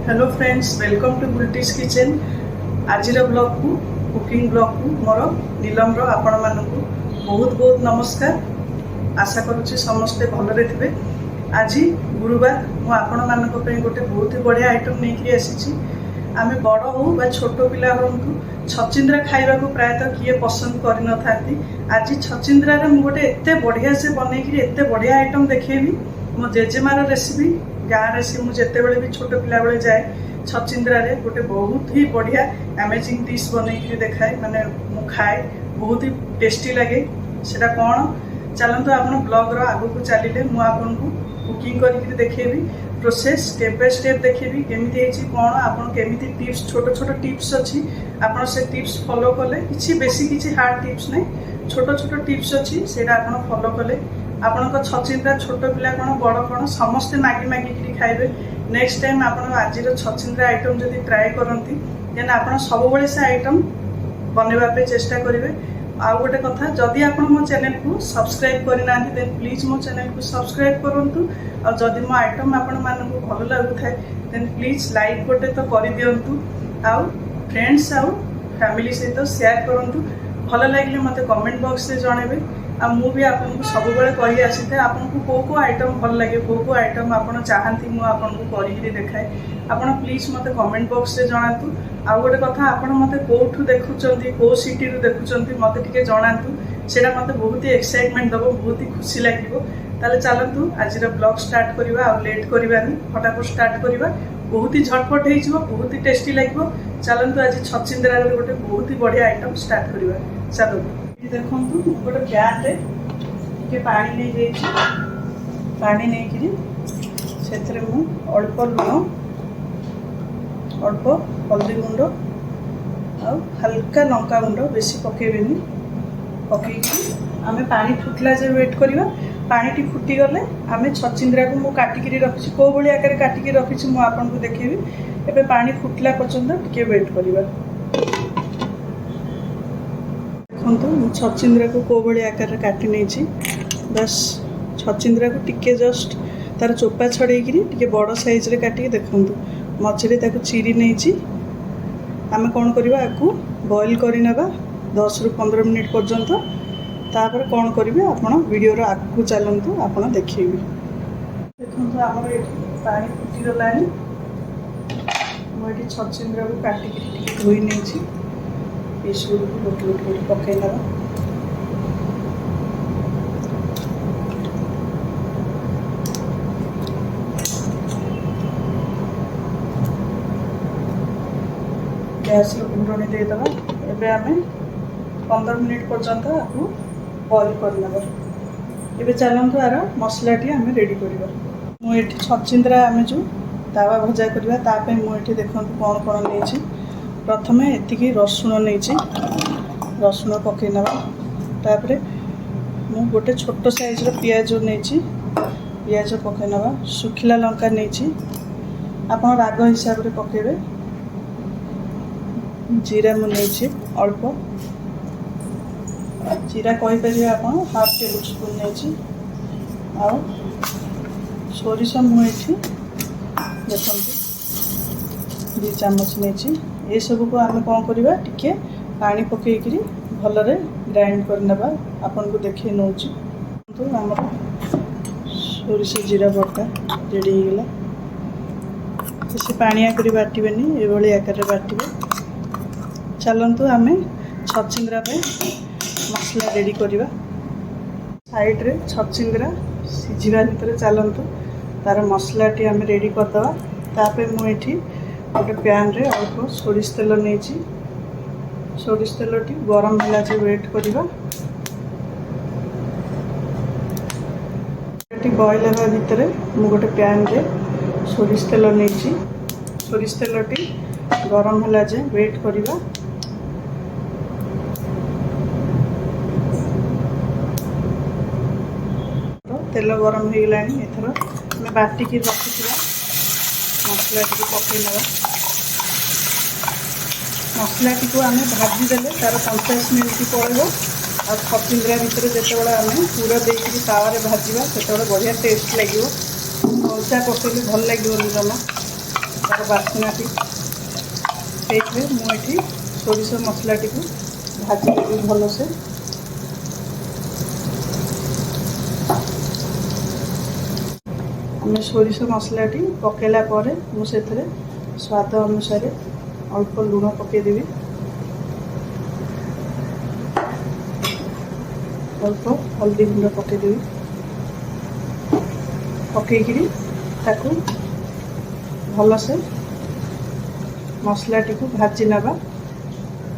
Hello friends, welcome to Bulti's kitchen. आज blog को cooking blog को मोर नीलम आपण मानक बहुत बहुत नमस्कार। आशा करुच्ची समस्ते भलरे थे। आज गुरुवार मुझे मानक गोटे बहुत ही बढ़िया आइटम नहीं आसी। आम बड़ हो छोट पिला हूँ छचिंद्रा खाइबा को प्रायतः किए पसंद कर न था। आज छचिंद्रा गोटे एत बढ़िया से बनईकि एत बढ़िया आइटम देखेबी। मो जेजेमार रेसिपी गाँव में मुझे भी छोट पिला बेले जाए छचिंद्रा रे गोटे बहुत ही बढ़िया अमेजिंग डिश बनई देखाए, माने मु खाए बहुत ही टेस्टी लगे। सेटा कौन चलतु आप ब्लॉग आग को चलिए मुझे कुकिंग करके देखेबी, प्रोसेस स्टेप बाय स्टेप देखेबी केमिति कौन आप टिप्स छोट छोट टिप्स अच्छी आप से टिप्स फॉलो कले किसी बेसी किसी हार्ड टिप्स नहीं, छोट छोट टिप्स अच्छी से आप फॉलो कले आपण छचिंद्रा छोट पिला कौन बड़ कौन समस्ते मागी मागिकी खाइबे। नेक्स्ट टाइम आप आज छचिंद्रा आइटम जब ट्राए करती देन आप सब से आइटम बनवाई चेष्टा करेंगे। आउ गोटे कथा, जदि आप मो चैनल को सब्सक्राइब करना देन प्लीज मो चैनल को सब्सक्राइब करूँ और जदि मो आइटम आपण मानक भल लगुए देन प्लीज लाइक गोटे तो कर दिंतु, आउ फ्रेंड्स आउ फैमिली सहित शेयर करूँ। भल लगे मत कमेंट बॉक्स से जनइबे। मु भी आपको सब कही आसी था आपको कौ आइटम भल लगे, कौ आइटम आप चाहती मुझे करके देखाए। आप प्लीज मत कमेंट बॉक्स से जनातु। आउ गोटे कथा, आप मत कौठू देखुं कौ सिटी देखुं मत टे जनातु, से मत बहुत ही एक्साइटमेंट दब, बहुत ही खुशी लगे। ताले चलतु आज ब्लॉग स्टार्ट करवा, आ लेट करवानी फटाफट स्टार्ट करवा। बहुत ही झटपट हो, बहुत ही टेस्टी लगे। चलतु आज छचिंद्रा गोटे बहुत ही बढ़िया आइटम स्टार्ट करवा। चलतु देखु गोटे प्यान रे पानी नहीं जाइए, पानी नहीं से अल्प लुण अल्प हल्दी गुंड आ हल्का लंका गुंड बेसी पकेबेनी पकई आम पानी फुटला जे वेट करवा। पानी फुटी गले आम छचिंद्रा को मुझे काटिकी रखी कौ भाई आकार काटिकी रखी मुझे देखेबी। एबे पानी फुटला पर्यंत टिके वेट करवा। देखु छचिंद्रा को कौ भाई आकार काटी नहीं, बस छचिंद्रा को टिके जस्ट तार चोपा छड़े बड़ साइज रे काटिके देखु मझे चिरी नहीं। आम कौन करवा आपको बॉईल करनेबा 10 ରୁ 15 मिनिट पर्यंत। तापर कौन करेंगे आप वीडियो आगू चलतु आप देखिए। देखो आमर ये पानी फुटीगला, मुझे छचिंद्रा को काटिकी धोई नहीं पीस गुड़ गोटे गोटे गोटे पकईना। गैस गुंडनी देदेबा। एबे आमे 15 मिनिट पर्यंत आपको बॉईल करनेबा। एबे चलतु यार मसलाटी आम रेडी करवा। मुझे छचिंद्रा आम जो तावा भजा करवा तापे मुझे देखो कौन कौन नहीं। प्रथम एतिकी रसुण नहीं, रसुण पकईना। तापरे मु गोटे छोट साइज पियाज नहीं, पियाज पकईना। सुखिला लंका नहीं, आप राग हिसाब से पकेबे। जीरा मु नहीं अल्प, जीरा कहीपर आप हाफ टेबल स्पून नहीं। आउ सोरिष मुझे देखो 2 चामच नहीं। ये सब को आम कौन करवा टिके पानी पकईकि भलरे ग्राइंड करने आपन को देखे नौ। तो आम सोरिष जीरा बटा रेडी होगा। बेसी पानी आकर बाटबेनी, ये आकार बाटवे। चलतु आम छचिंद्रा पे मसला रेडी करवा। साइड रे छचिंद्रा सिझा भितर चलतु तार मसलाटी आम रेडी करदे। तापर मुझे गोटे पैन रे अल्प सोरिष तेल नहीं, सोरिष तेलटी गरम है जे वेट करवा। बॉईल हवा भितर मु गोटे पैन रे सोरिष तेल नहीं, सोरिष तेलटी गरम है जे वेट करवा। तेल गरम हो गला, एथर आम बाटिकी रखी मसला टी पकईना। मसला टी आम भाजीदे तार 50 मिनट पड़े। आ छचिंद्रा भितर जो आम पूरा देकर तावा भाजवा से बढ़िया टेस्ट लगे। कंचा पकड़े भल लगे जमा। ତାର ବାସ୍ନାଟି ସେଇଥିରେ ମୁଁ ଏଠି ସୋରିଷ ମସଲାଟିକୁ ଭାଜିଦେବି ଭଲସେ। ଆମେ ସୋରିଷ ମସଲାଟି ପକାଇଲା ପରେ ମୁଁ ସେଥିରେ ସ୍ୱାଦ ଅନୁସାରେ ଅଳ୍ପ ଲୁଣ ପକାଇଦେବି, ଅଳ୍ପ ହଳଦୀ ଗୁଣ୍ଡ ପକାଇଦେବି। ପକାଇକିରି ତାକୁ ଭଲସେ ମସଲାଟିକୁ ଭାଜି ନେବା।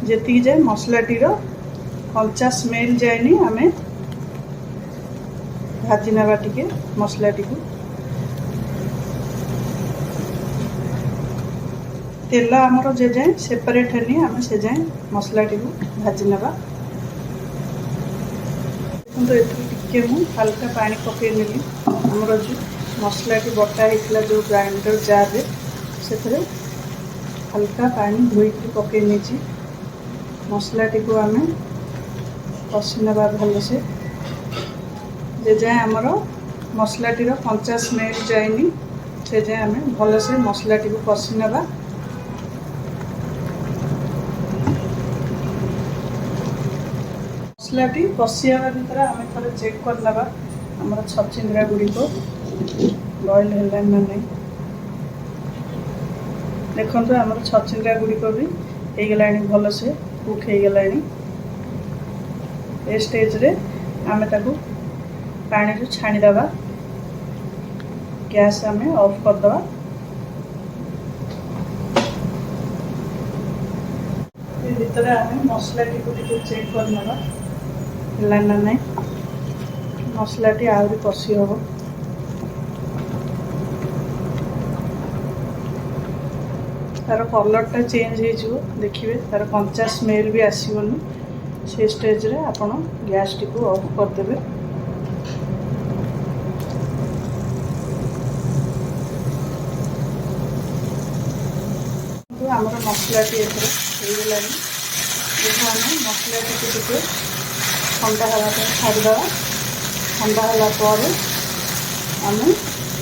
ଯେତିକି ଯାଏ ମସଲାଟିର କଞ୍ଚା ସ୍ମେଲ୍ ଯାଏନି ଆମେ ଭାଜି ନେବା ଟିକେ ମସଲାଟିକୁ। ତେଲ ଆମର ଯେ ଯାଏଁ ସେପାରେଟ୍ ହେନି ଆମେ ସେ ଯାଏଁ ମସଲାଟିକୁ ଭାଜି ନେବା। ଦେଖନ୍ତୁ ଏଥିରେ ଟିକେ ମୁଁ ହାଲକା ପାଣି ପକାଇ ନେଲି। ଆମର ଯେଉଁ ମସଲାଟି ବଟା ହେଇଥିଲା ଯେଉଁ ଗ୍ରାଇଣ୍ଡର ଜାର୍ରେ ସେଥିରେ ହାଲକା ପାଣି ଧୋଇକି ପକାଇ ନେଇଛି। ମସଲାଟିକୁ ଆମେ କଷି ନେବା ଭଲସେ। ଯେ ଯାଏଁ ଆମର ମସଲାଟିର କଞ୍ଚା ସ୍ମେଲ୍ ଯାଏନି ସେ ଯାଏଁ ଆମେ ଭଲସେ ମସଲାଟିକୁ କଷି ନେବା। ମସଲାଟି କଷି ହେବା ଭିତରେ ଆମେ ଥରେ ଚେକ୍ କରିନେବା ଆମର ଛଚିନ୍ଦ୍ରା ଗୁଡ଼ିକ ବଏଲ୍ ହେଲାଣି ନା ନାହିଁ। ଦେଖନ୍ତୁ ଆମର ଛଚିନ୍ଦ୍ରା ଗୁଡ଼ିକ ବି ହେଇଗଲାଣି, ଭଲସେ କୁକ୍ ହେଇଗଲାଣି। ଏ ଷ୍ଟେଜ୍ରେ ଆମେ ତାକୁ ପାଣିରୁ ଛାଣିଦେବା। ଗ୍ୟାସ୍ ଆମେ ଅଫ୍ କରିଦେବା। ଏ ଭିତରେ ଆମେ ମସଲାଟିକୁ ଟିକେ ଚେକ୍ କରିନେବା ହେଲା ନା ନାହିଁ। ମସଲାଟି ଆହୁରି କଷି ହେବ। ତାର କଲର୍ଟା ଚେଞ୍ଜ ହେଇଯିବ, ଦେଖିବେ ତାର କଞ୍ଚା ସ୍ମେଲ୍ ବି ଆସିବନି। ସେ ଷ୍ଟେଜ୍ରେ ଆପଣ ଗ୍ୟାସ୍ଟିକୁ ଅଫ୍ କରିଦେବେ। ଆମର ମସଲାଟି ଏଥିରେ ହେଇଗଲାଣି। ଏବେ ଆମେ ମସଲାଟିକୁ ଟିକେ ଥଣ୍ଡା ହେବା ପାଇଁ ଛାଡ଼ିଦେବା। ଥଣ୍ଡା ହେଲା ପରେ ଆମେ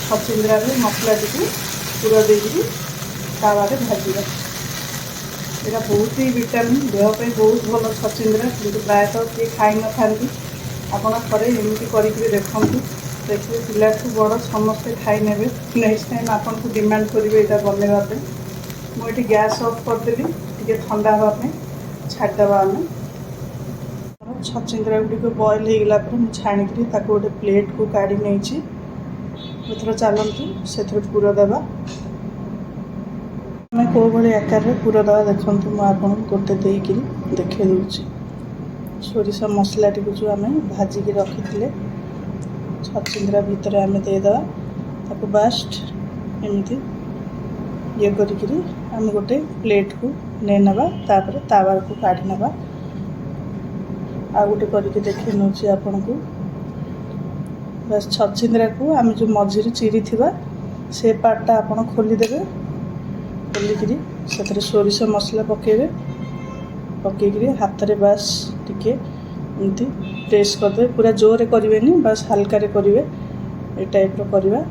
ଛଚିନ୍ଦ୍ରାରେ ମସଲାଟିକୁ ପୁର ଦେଇକରି ତାୱାରେ ଭାଜିବା। ଏଇଟା ବହୁତ ହି ଭିଟାମିନ୍, ଦେହ ପାଇଁ ବହୁତ ଭଲ ଛଚିନ୍ଦ୍ରା, କିନ୍ତୁ ପ୍ରାୟତଃ କିଏ ଖାଇନଥାନ୍ତି। ଆପଣ ଥରେ ଏମିତି କରିକି ଦେଖନ୍ତୁ, ଦେଖିବେ ପିଲାଠୁ ବଡ଼ ସମସ୍ତେ ଖାଇନେବେ। ନେକ୍ସଟ ଟାଇମ୍ ଆପଣଙ୍କୁ ଡିମାଣ୍ଡ କରିବେ ଏଇଟା ବନେଇବା ପାଇଁ। ମୁଁ ଏଠି ଗ୍ୟାସ୍ ଅଫ୍ କରିଦେଲି, ଟିକେ ଥଣ୍ଡା ହେବା ପାଇଁ ଛାଡ଼ିଦେବା। ଆମେ ଛଚିନ୍ଦ୍ରା ଗୁଡ଼ିକ ବଏଲ୍ ହେଇଗଲା ପରେ ମୁଁ ଛାଣିକିରି ତାକୁ ଗୋଟେ ପ୍ଲେଟ୍କୁ କାଢ଼ି ନେଇଛି। ଏଥର ଚାଲନ୍ତୁ ସେଥିରେ ପୁର ଦେବା। ଆମେ କେଉଁଭଳି ଆକାରରେ ପୁର ଦେବା ଦେଖନ୍ତୁ, ମୁଁ ଆପଣଙ୍କୁ ଗୋଟେ ଦେଇକିରି ଦେଖାଇ ଦେଉଛି। ସୋରିଷ ମସଲାଟିକୁ ଯେଉଁ ଆମେ ଭାଜିକି ରଖିଥିଲେ ଛଚିନ୍ଦ୍ରା ଭିତରେ ଆମେ ଦେଇଦେବା। ତାକୁ ବାଷ୍ଟ ଏମିତି ଇଏ କରିକିରି ଆମେ ଗୋଟେ ପ୍ଲେଟ୍କୁ ନେଇନେବା। ତାପରେ ତାୱାକୁ କାଢ଼ି ନେବା। ଆଉ ଗୋଟେ କରିକି ଦେଖାଇ ନେଉଛି ଆପଣଙ୍କୁ। ବାସ୍ ଛଚିନ୍ଦ୍ରାକୁ ଆମେ ଯେଉଁ ମଝିରେ ଚିରିଥିବା ସେ ପାର୍ଟଟା ଆପଣ ଖୋଲିଦେବେ। ଖୋଲିକିରି ସେଥିରେ ସୋରିଷ ମସଲା ପକାଇବେ। ପକାଇକିରି ହାତରେ ବାସ୍ ଟିକେ ଏମିତି ପ୍ରେସ୍ କରିଦେବେ। ପୁରା ଜୋରରେ କରିବେନି, ବାସ୍ ହାଲକାରେ କରିବେ। এই ଟାଇପ୍ର କରିବା।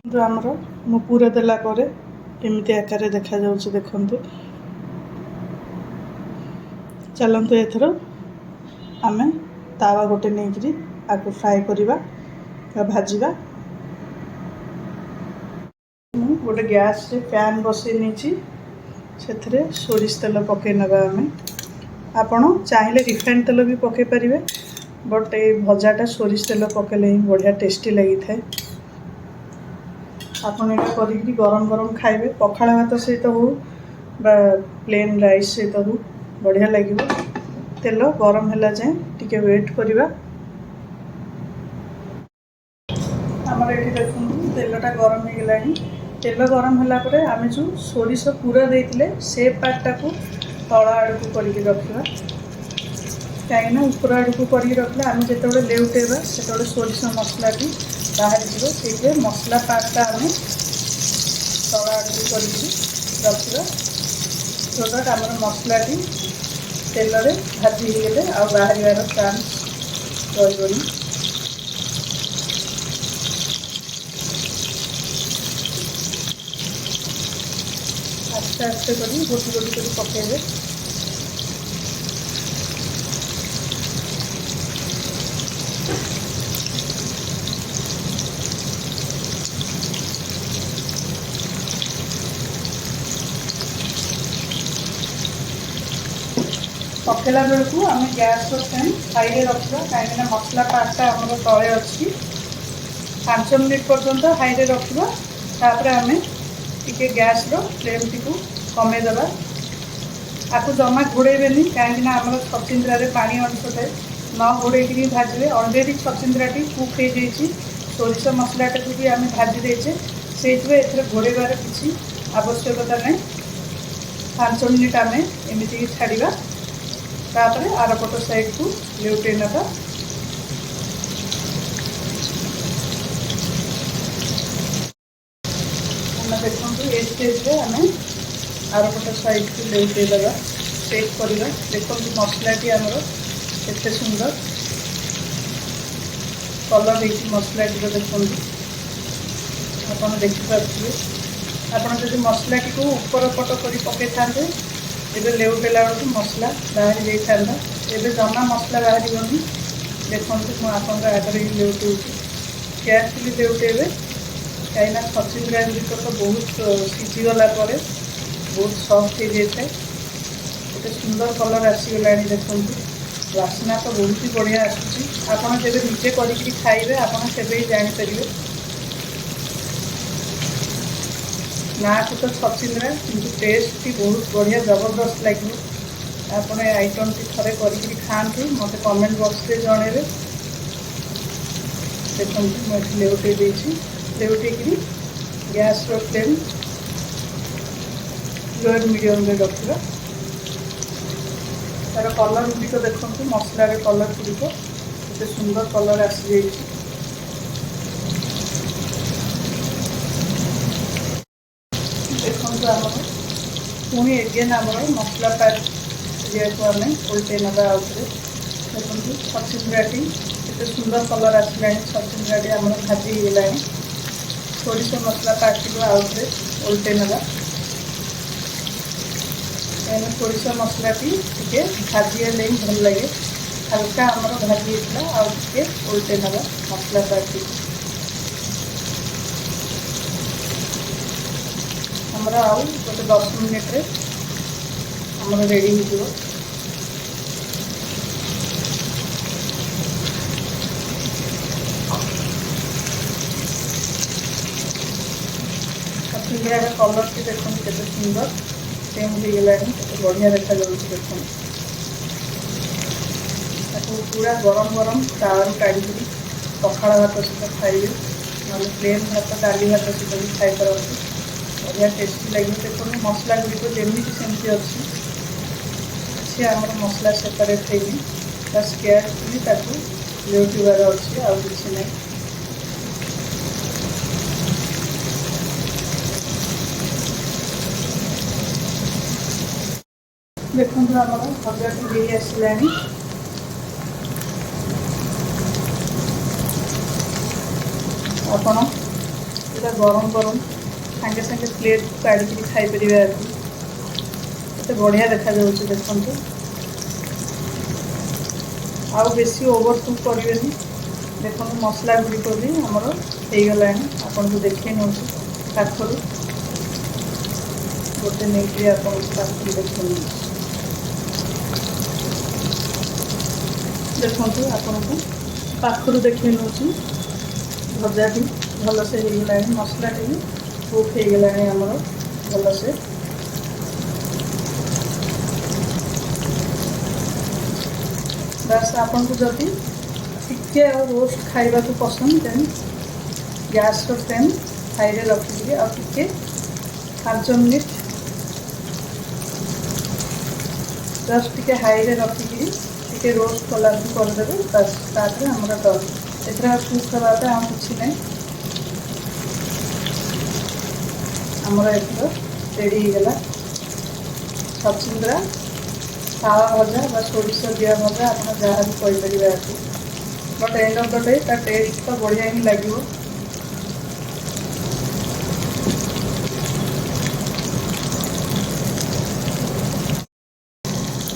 କିନ୍ତୁ ଆମର ମୁଁ ପୁର ଦେଲା ପରେ କେମିତି ଆକାରରେ ଦେଖାଯାଉଛି ଦେଖନ୍ତୁ। ଚାଲନ୍ତୁ ଏଥର ଆମେ ତାୱା ଗୋଟେ ନେଇକରି ଆକୁ ଫ୍ରାଏ କରିବା ବା ଭାଜିବା। ମୁଁ ଗୋଟେ ଗ୍ୟାସ୍ରେ ପ୍ୟାନ୍ ବସାଇ ନେଇଛି। ସେଥିରେ ସୋରିଷ ତେଲ ପକାଇ ନେବା ଆମେ। ଆପଣ ଚାହିଁଲେ ରିଫାଇଣ୍ଡ ତେଲ ବି ପକାଇ ପାରିବେ, ବଟ୍ ଏଇ ଭଜାଟା ସୋରିଷ ତେଲ ପକାଇଲେ ହିଁ ବଢ଼ିଆ ଟେଷ୍ଟି ଲାଗିଥାଏ। ଆପଣ ଏଇଟା କରିକି ଗରମ ଗରମ ଖାଇବେ, ପଖାଳ ଭାତ ସହିତ ହଉ ବା ପ୍ଲେନ୍ ରାଇସ୍ ସହିତ ହଉ ବଢ଼ିଆ ଲାଗିବ। ତେଲ ଗରମ ହେଲା ଯାଏଁ ଟିକେ ୱେଟ୍ କରିବା। ଆମର ଏଠି ଦେଖନ୍ତୁ ତେଲଟା ଗରମ ହେଇଗଲାଣି। ତେଲ ଗରମ ହେଲା ପରେ ଆମେ ଯେଉଁ ସୋରିଷ ପୁର ଦେଇଥିଲେ ସେ ପାର୍ଟଟାକୁ ତଳ ଆଡ଼କୁ କରିକି ରଖିବା। କାହିଁକିନା ଉପର ଆଡ଼କୁ କରିକି ରଖିଲେ ଆମେ ଯେତେବେଳେ ଲେଉଟେଇବା ସେତେବେଳେ ସୋରିଷ ମସଲାଟି ବାହାରିଯିବ। ସେଇଥିରେ ମସଲା ପାର୍ଟଟା ଆମେ ତଳ ଆଡ଼କୁ କରିକି ରଖିବା। ସୋ ଦ୍ୟାଟ୍ ଆମର ମସଲାଟି ତେଲରେ ଭାଜି ହେଇଗଲେ ଆଉ ବାହାରିବାର ଚାନ୍ସ ରହିବନି। आस्ते आस्ते करी गोटी गोटी कर पकेबे। पकेला बेलू आम गैस फ्लेम हाई रखा कहीं मसला पार्टा आम तले अच्छी 5 मिनिट पर्यंत हाई रखा। तापर आम टे गैस फ्लेम टी कमेदेवा। आपको जमा घोड़ेबे कहीं आम छचिंद्रा पानी अंश थाए न घोड़े भाजबे। अलरेडी छचिंद्रा कुक हो जाइए सोरिष मसलाटा को भी आम भाजी देचे से घोड़ेबार किसी आवश्यकता नहीं। 5 मिनिट आम एमती छाड़ा तापर आरपट साइड को लेउटे नवा। देखो ये स्टेज आम आरपट साइड को लेउटे देवा चेक करवा। देखो मसलाटी आमर एते सुंदर कलर हो मसलाटी देखो आप देखिपे। आप जब मसलाटी को ऊपर पट कर पकई था एबे लेउटेला बेलू मसला बाहरी जाइए। एबे जमा मसला बाहर देखो मुझे आगे लेउटे केयरफुली लेउटेबे कहीं छचिंद्रा गुड़िक तो बहुत सीझीगला बहुत सफ्ट हो जाए। गोटे सुंदर कलर आसीगला देखो वासना तो बहुत ही बढ़िया आसूसी। आपड़ जब निजे कर खाइबे आप जापर ना को तो छचिंद्रा कि टेस्ट भी बहुत बढ़िया जबरदस्त लगे। आप आइटम टी थे कर खाँतु मत कमेंट बॉक्स में जनइबे। देखो मुझे लेउटे लेउटेक गैस फ्लेम लोअर मीडियम में रखा। तार कलर गुड़िक देखो मसलार कलर गुड़िक केते सुंदर कलर आसी जाइए। देखो आम पुणी एगेन आम मसला पैक को आम उल्टे नवा आउे। देखो छचिंद्राटी केते सुंदर कलर आसला। छचिंद्राटी आम भाजी होगा। सोरिष मसला पैक को आउे उल्टे नवा। कहीं सोरिष मसलाटी टे भाजी हेल्ले भल लगे। हल्का आमर भाजी होता आउे उल्टे नवा मसला पैक आमर आउ गोटे 10 मिनिट रे आमर रेडी हो। छचिंद्रार कलर टी देखो केते सुंदर सेम हो गला केते बढ़िया देखा जाउछि। देखो ताको पूरा गरम गरम तावा काढ़ी पखाड़ भात सहित खाइबे ना प्लेन भात डाली भात सहित भी खाई पारती बढ़िया टेस्टी लगे। देखो मसला गुड़िक जमी सेमती अच्छी किसी आम मसला सेपरेट है बस केयरफुली लेउटार अच्छी आउ कि ना। देखो आम भजा टी आसला। आपण गरम गरम सागे सागे प्लेट काढ़ी खाईपर तो बढ़िया देखा जाऊँ। देखो आउ बेसी ओवर कुक करें। देखो मसला गुड़िक भी आमर हो गला। आपन को देखे नौ पाखर गोटे नहीं आपको देखो देखो आपन को पाखर देखे नौ भजा भी भल से हो गला। मसला भी कुक हो गला आमर भल से। बस आपन को जदि टिके रोस्ट खाइबा को पसंद देन गैस फ्लेम हाई रे रखिए और टिके 5 मिनिट जस्ट टिके हाई रे रखिकी टिके रोस्ट कला करदेवे। बस तापर आमर डन एथरा कुक करवाटा हम कुछ नहीं आमर एथर रेडी हो गला छचिंद्रा तावा भजा बा सोरिष दिया भजा आप जहाँ भी कहीपर। But end of the day ता टेस्ट तो बढ़िया ही लगे।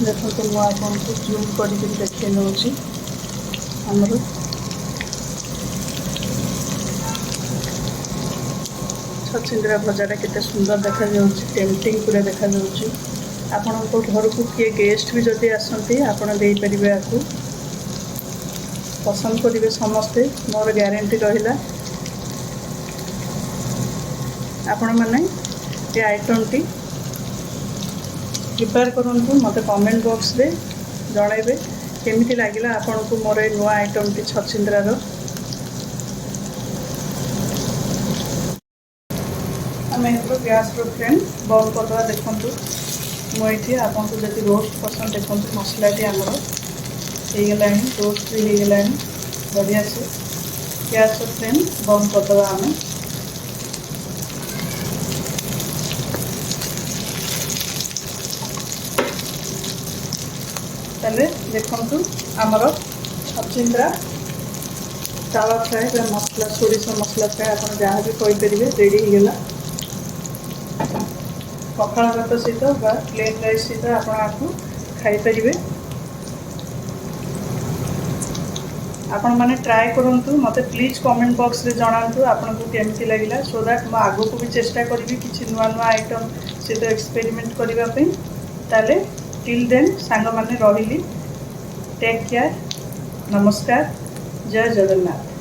देखो मुझे आपको जूम कर देखे नौची आमर छचिंद्रा भजाटा केते सुंदर देखा जाउची टेम्पटिंग पूरा देखा जाउची आपण को घर को किए गेस्ट भी जदि आसंती आपण देई परिबे आकु पसंद करिवे समस्ते मोर ग्यारंटी रहिला आपण माने ये आइटम टी प्रिपेयर करंतु मते कमेंट बॉक्स रे जणाइबे केमिति लागिला आपण को मोर ए नुआ आइटम टी छचिंद्रा रो आम तो गैस फ्लेम बंद करदे देखूँ मुझे आपको जब रोस्ट पसंद देखो मसला आमर होगला रोस्ट भी होगला बढ़िया से गैस फ्लेम बंद करदे आम ताले देखु आमर छचिंद्रा तावा फ्राए मसला सोरिष मसला फ्राए आप जहाँ भी कहींपर रेडी होगला पखाल भात सहित प्लेन राइस सहित आपको खाईपर आपण मैंने ट्राए करूँ मत प्लीज कमेंट बॉक्स रे जनातु आपन को केमती लगिला सो दैट मैं आगो को भी चेष्टा करी किसी नुआ नुआ आइटम सहित एक्सपेरिमेंट करने ताले टिल देन सांग माने रहिली टेक केयर नमस्कार जय जगन्नाथ।